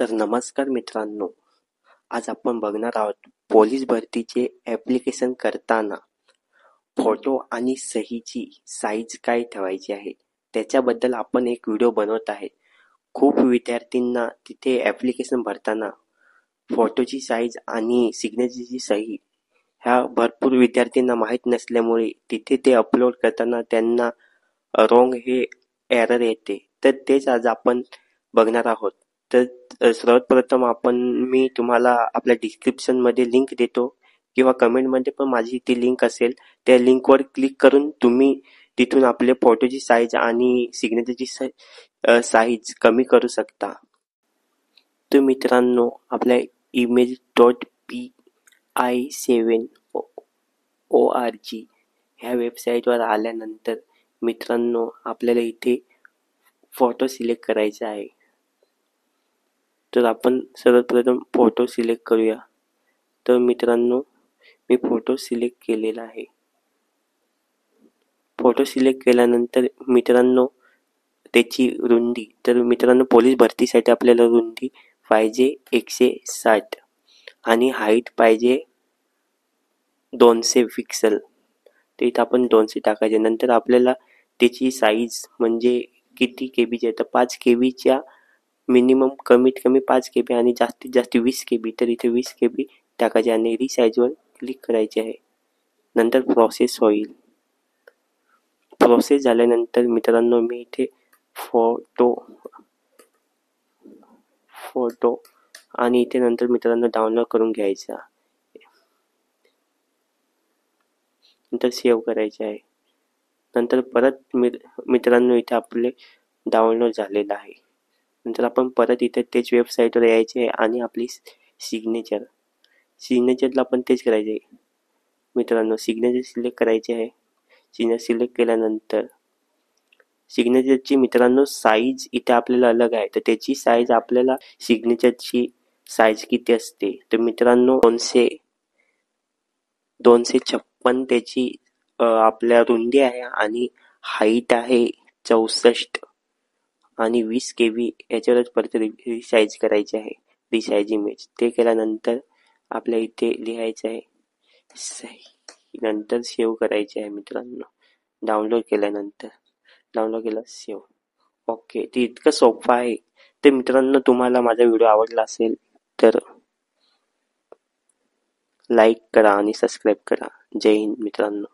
तर नमस्कार मित्रांनो, आज आपण बघणार आहोत पोलीस भरतीचे ॲप्लिकेशन करताना फोटो आणि सहीची साईज काय ठेवायची आहे त्याच्याबद्दल आपण एक व्हिडिओ बनवत आहे. खूप विद्यार्थ्यांना तिथे ॲप्लिकेशन भरताना फोटोची साईज आणि सिग्नेचरची सही ह्या भरपूर विद्यार्थ्यांना माहीत नसल्यामुळे तिथे ते अपलोड करताना त्यांना रॉंग हे एरर येते. तर तेच आज आपण बघणार आहोत. तर सर्वप्रथम मी तुम्हाला आपल्या डिस्क्रिप्शनमध्ये लिंक देतो किंवा कमेंटमध्ये पण माझी ती लिंक असेल. त्या लिंकवर क्लिक करून तुम्ही तिथून आपले फोटोची साईज आणि सिग्नेचरची साईज कमी करू शकता. तर मित्रांनो, आपल्या image.pi7.org ह्या वेबसाईटवर आल्यानंतर मित्रांनो, आपल्याला इथे फोटो सिलेक्ट करायचा आहे. तर आपण सर्वप्रथम फोटो सिलेक्ट करूया. तर मित्रांनो, मी फोटो सिलेक्ट केलेला आहे. फोटो सिलेक्ट केल्यानंतर मित्रांनो, त्याची रुंदी, तर मित्रांनो पोलीस भरतीसाठी आपल्याला रुंदी पाहिजे 160 आणि हाईट पाहिजे 200 पिक्सल. तर इथं आपण 200 टाकायचे. नंतर आपल्याला त्याची साईज म्हणजे किती केबीची आहे, तर 5 केबीच्या मिनिमम कमीत कमी 5 केबी आणि जास्तीत जास्त 20 केबी, तर इथे 20 केबी टाकायचे आणि रिसाईजवर क्लिक करायचे आहे. नंतर प्रोसेस होईल. प्रोसेस झाल्यानंतर मित्रांनो, मी इथे फोटो आणि इथे नंतर मित्रांनो डाउनलोड करून घ्यायचा. नंतर सेव्ह करायचे आहे. नंतर परत मित्रांनो इथे आपले डाउनलोड झालेलं आहे. नंतर आपण परत इथे तेच वेबसाईटवर यायचे आहे आणि आपली सिग्नेचरला पण तेच करायचे आहे. मित्रांनो, सिग्नेचर सिलेक्ट करायचे आहे. सिग्नेचर सिलेक्ट केल्यानंतर सिग्नेचरची मित्रांनो साईज इथे आपल्याला अलग आहे. तर त्याची साईज आपल्याला सिग्नेचरची साईज किती असते, तर मित्रांनो 256 त्याची आपल्या रुंदी आहे आणि हाईट आहे 64 आणि 20 केबी याच्यावरच परत रिसाईज करायचे आहे. रिसाईज इमेज ते केल्यानंतर आपल्या इथे लिहायचं आहे सही. नंतर सेव्ह करायचे आहे मित्रांनो. डाउनलोड केल्यानंतर केलं सेव्ह. ओके, ते इतकं सोपं आहे. तर मित्रांनो, तुम्हाला माझा व्हिडिओ आवडला असेल तर लाईक करा आणि सबस्क्राईब करा. जय हिंद मित्रांनो.